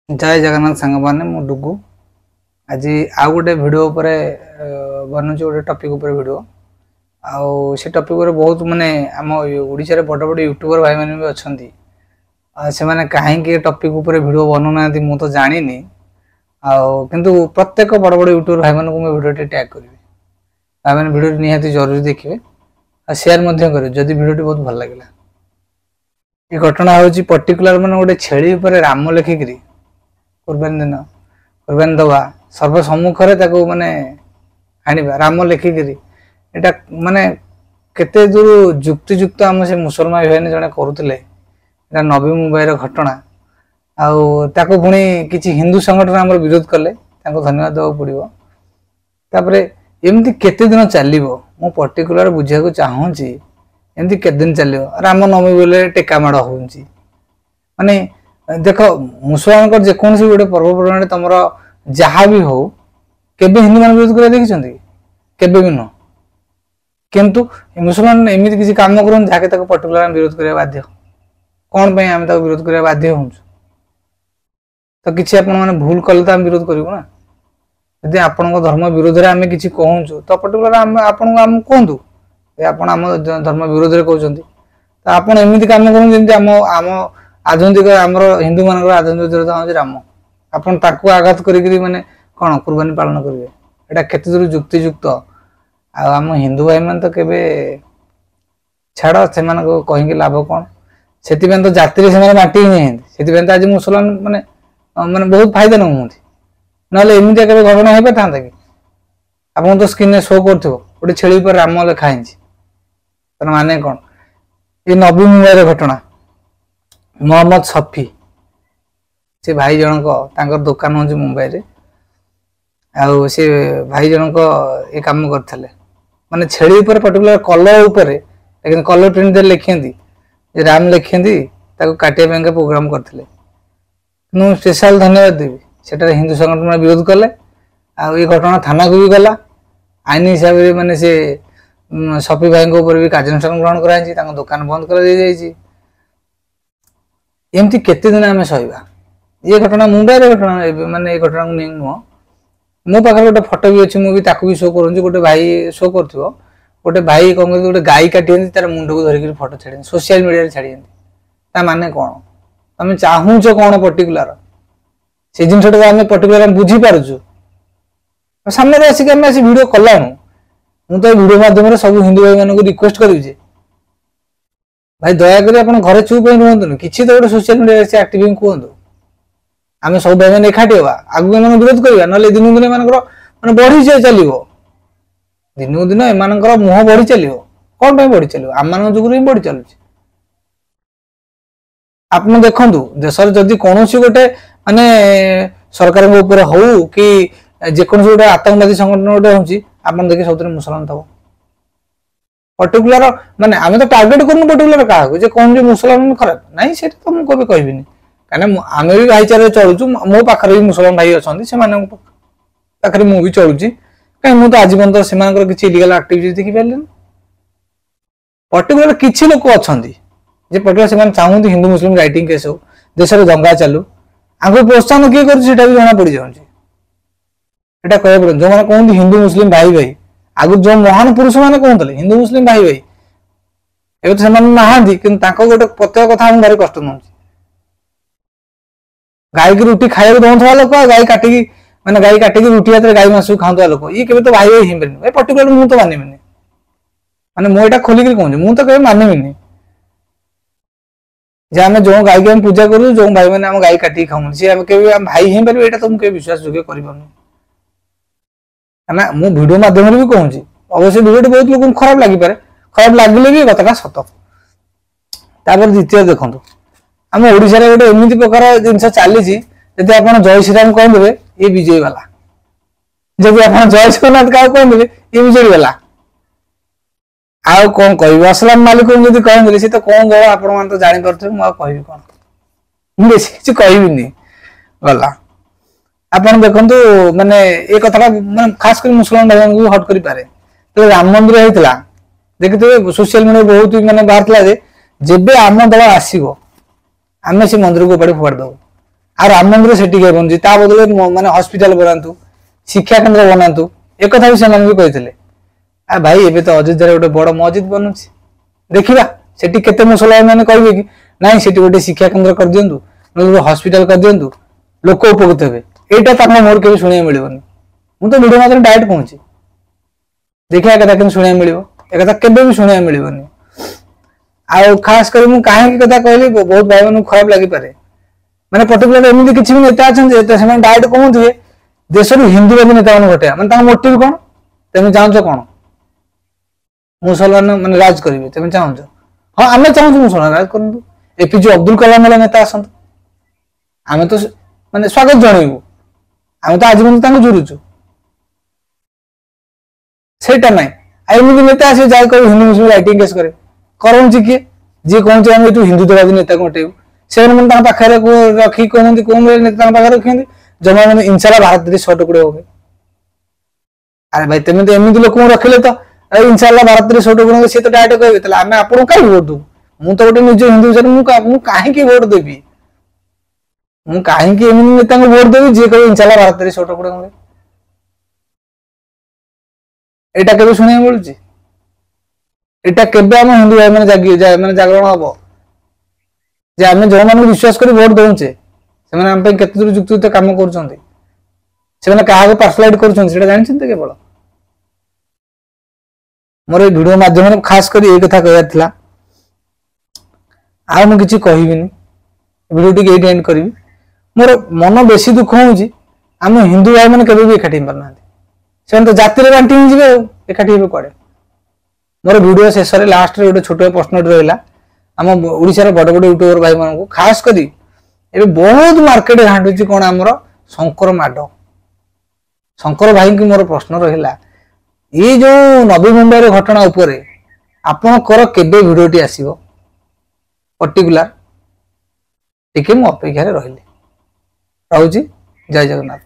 जय जगन्नाथ सांग मैंने मु डुगु आज आउ गोटे भिड बनूँ गोटे टपिक भिड से टपिक बहुत मानने आम ओडिशा बड़ बड़ यूट्यूबर भाई मैंने भी अच्छा से मैंने कहीं टपिक भिड बनूना मु तो जानी किंतु प्रत्येक बड़ बड़ यूट्यूबर भाई मानक भिडियो टैग करी भाई मैंने भिडियो निहाती जरूरी देखिए और शेयर करेंगे जदि भिडियो बहुत भल लगे। ये घटना हूँ पर्टिकुलर मैंने गोटे छेली राम लिखिकी कुर्बानी दिन कुर्बानी दवा सर्व सम्मुखें माने आनिबा राम लिखिकी एटा माने केते दूर जुक्तियुक्त आम से मुसलमान भाई जड़े करुले नबी मुंबई घटना आउ पुणी किसी हिंदू संगठन आम विरोध कले धन्यवाद देवा पड़ो तापर एमती केते दिन चलो मु पर्टिकुलर बुझा चाहूँगी एमती केते दिन चलो राम नवमी बोले टेका माड़ हो माने देख मुसलमान जेकोसी गोटे पर्वपर्वाणी तुम जहाँ भी हो केबे हिंदू मान विरोध कर देखी केबे भी नुह किंतु मुसलमान एमती किसी काम कर जहाँकि पर्टिकुलर विरोध करने बाध्य कौन पे आम विरोध करने बाध्य हो तो किसी आप भूल कले तो आम विरोध करूँ ना यदि आपण धर्म विरोध में आम कि कहूँ तो पर्टिकुलर आपन आम कहतु आप धर्म विरोध में कहते तो आप एमती कम करें आधुनिक आमर हिंदू मान आधुनिक देवता हूँ राम आपन ताकू आघात करी माने कौन कुर्बानी पालन करेंगे एटा केते दूर जुक्तियुक्त आम हिंदू भाई मान तो केबे छाड़ से कहीं लाभ कौन से तो जाति से बांटी ही नहीं आज मुसलमान माने माने बहुत फायदा नौकती ना एमती के घटना हो पाता कि आप तो स्क्रीन शो कर गोटे छेली पर राम लिखाई माने कौन ये नबी मुंबई घटना मोहम्मद शफी से भाई जनक दुकान हो मुंबई रे आउ से भाई जनक ये कम करते माने छेली पर पर्टिकुलर कलर उपर लेकिन कलर प्रिंट लिखिंदी राम लिखिंदी काटिया प्रोग्राम करते मुझे स्पेशल धन्यवाद देवी सेटा हिंदू संगठन विरोध कले ये घटना थाना को भी गला आईन हिसाब से माने से शफी भाई ऊपर भी कार्यानुष्ठान ग्रहण कराई दुकान बंद कर एमती केते दिन आम सहवा ये घटना मुंबई घटना माने ये घटना को नहीं नुह मो पाखे गोटे फटो भी अच्छी मुझे भी शो करूँ गोटे भाई शो कर गोटे भाई कौन कर गोटे गाई काटी तार मुंड को धरिक फटो छाड़ी सोशल मीडिया छाड़ी माने कौन तुम चाहूच कौन पर्टिकुलर से जिन पर्टिकुलर बुझी पार्चु सामने आसिक भिड कलाणु मुझे भिड मध्यम सब हिंदू भाई मान रिक्वेस्ट करी भाई दयाकोरी आप घर चुप रुहतु किसी तो गोटे सोशल मीडिया से एक्टिव कहतु आम सब भाई मैंने एकाठी हाँ आगे एम विरोध करवा ना दिन दिन एम बढ़ी चलो दिन दिन एम मुह बढ़ी चलो कौन बढ़ी चलो आम जुगुर ही बढ़ी चलुच आप देखु देश जदि कौन गोटे माने सरकार हो कि जेकोसी गोटे आतंकवादी संगठन गोटे हो देखिए सब मुसलमान थब पर्टिकुलर माने आम तो टार्गेट करूँ पर्टिकुलर क्या कौन जो मुसलमान खराब ना से तो मुझे कभी कहबी कहीं आम भी भाईचारे चलुचु मो पाखे भी मुसलमान भाई अच्छा से मुझे चलुची कहीं मुझे आज पर्यटन से किसी इलीगल एक्टिविटी देखी पारे पर्टिकुलर किसी लोक अच्छा पर्टिकुलर से चाहते हिंदू मुस्लिम राइटिंग केस हो देश में दंगा चलू आगे प्रोत्साहन किए कर जना पड़ जाए कह पड़े जो मैंने कहते हिंदू मुस्लिम भाई भाई आगु जो महान पुरुष मैंने कहते हिंदू मुस्लिम भाई भाई ए तो नहांती कि गोटे प्रत्येक कथा भारी कष्ट नौ गाई की रुटी खाया दौरा लोक गाई काटिकी मैंने गाई काटिकी रुटी हाथ गाई मास खाऊा लोक ये केवल तो भाई भाई ही पारे पर्टिकुलर मुझे तो मानविनी मैंने मुझे खोलिक कहूँ मुझे तो कभी मानविनी आम जो गाई की पूजा करूँ जो भाई मैंने आम गाई काटिकी खाऊ सी भाई ही पारे यहाँ तो मुझे विश्वास योग्य कर ना मु वीडियो माध्यम भी कहूँ अवश्य वीडियो बहुत लोग खराब लगे खराब लगे भी कथा सत द्वितीय देखो आम ओडिशा रे गोटे एमती प्रकार जिन चली आप जय श्रीराम कहीदेवे ये विजयी वाला जब आप जय श्रीनाथ क्या कहीदेवे ये विजयी वाला आउ कौन कह असलाम मालिक जब कहीदेले सी तो कौन गला आप तो जापे मुझे कहि कौन मुझे किसी कहबी गला आप देखु माने ये कथा मैं खास कर मुसलमान भाई को हट करें तो राम मंदिर होता देखिए सोशल मीडिया बहुत माने बाहर जब आम दल आसो आम से मंदिर को उपाड़ी फोड़ दबू आ राम मंदिर से बनुची ता बदले माने हॉस्पिटल बनातु शिक्षा केन्द्र बनातु एक कथा भी से कहते आ भाई एबे तो अयोध्या गोटे बड़ मस्जिद बनुची देखा सेठी केते मुसलमान मैंने कहे कि नाई सेठी गोटे शिक्षा केन्द्र कर दियंतु न हॉस्पिटल कर दियंतु लोक उपकृत हे यहाँ मोर के शुणा मिलनी मुझे वीडियो मात्र डायरेक्ट कहूँ देखिए कथा कि शुणा मिल एक केवे भी शुणा मिलनी आ खास कर कहीं कथा कहली बहुत भाई मन खराब लगी पारे मैंने पर्टिकुलर एमती किसी भी नेता अच्छा डायरेक्ट कहते देश हिंदूवादी नेता मैंने घटाया मैंने मोटिव कौन तुम चाहूच कौन मुसलमान मैंने राज करेंगे तुम चाहूच हाँ आम चाहूँ मुसलमान राज करूँ एपीजे अब्दुल कलाम वाला नेता आसतु आम तो माने स्वागत जनइबू आम तो आज पर्यटन जुरुचु सेटा ना एमती नेता आस जा हिंदू मुस्लिम लाइटिंग केस करे करोची किए जी कहते आम ये हिंदुत्ववादी नेता घटेबू से पाखे रखी कहते कौन नेता पाखे रखी जमा मैंने इंशाला भारत देश 100 टुकड़े हो गए अरे भाई तुम तो एमती लोक रखिले तो इंशाला भारत देश 100 टुकड़े सी तो डायरेक्ट कहे आम आपको कहीं भोट दू मुझे तो गोटे निज हिंदू हिसाब कहीं भोट देवी ମୁଁ କାହିଁକି ଏମିତି ନେତାଙ୍କୁ ଭୋଟ ଦେବି ଯିଏ କହିବ ଇନଶାଲା ଭାରତରେ 100 ଟୁକଡା ହୋਵੇ ଏଟା କେବେ ଶୁଣିବାକୁ ମିଳୁଛି ଏଟା କେବେ ଆମ ହିନ୍ଦୁ ଭାଇ ମାନେ ଜାଗରଣ ହବ ଯେ ଆମେ ଯୋଉମାନଙ୍କୁ ବିଶ୍ୱାସ କରି ଭୋଟ ଦଉଛେ ସେମାନେ ଆମ ପାଇଁ କେତେ ଦୂର ଯୁକ୍ତିयुक्त କାମ କରୁଛନ୍ତି ସେମାନେ କାହାକୁ ପାର୍ସଲାଇଟ୍ କରୁଛନ୍ତି ସେଟା ଜାଣିଛନ୍ତି କେବଳ ମୋର এই ভিডিও মাধ্যমରେ খাস କରି এই କଥା କହିବାର ଥିଲା ଆଉ ମୁଁ କିଛି କହିବିନି ভিডিওটি ଏଇଠି ଏଣ୍ଡ କରିବି मोर मन बेसी दुख होउची आम हिंदू भाई मैंने केबे भी एकाठी पारना से तो जाति बांटी जी एकाठी कड़े मोर वीडियो शेष लास्ट गोटे छोट प्रश्न रहा आम ओडिशार बड़ बड़ यूट्यूबर भाई मानू खास करी एबे बहुत मार्केट घाटुची कौन आमर शंकर माड शंकर भाई की मोर प्रश्न रहा ये जो नवी मुंबई घटना उपरे आपणकर केबे वीडियोटी आसीबो पर्टिकुलर टिके मु अपेक्षा रही रहुची जय जगन्नाथ।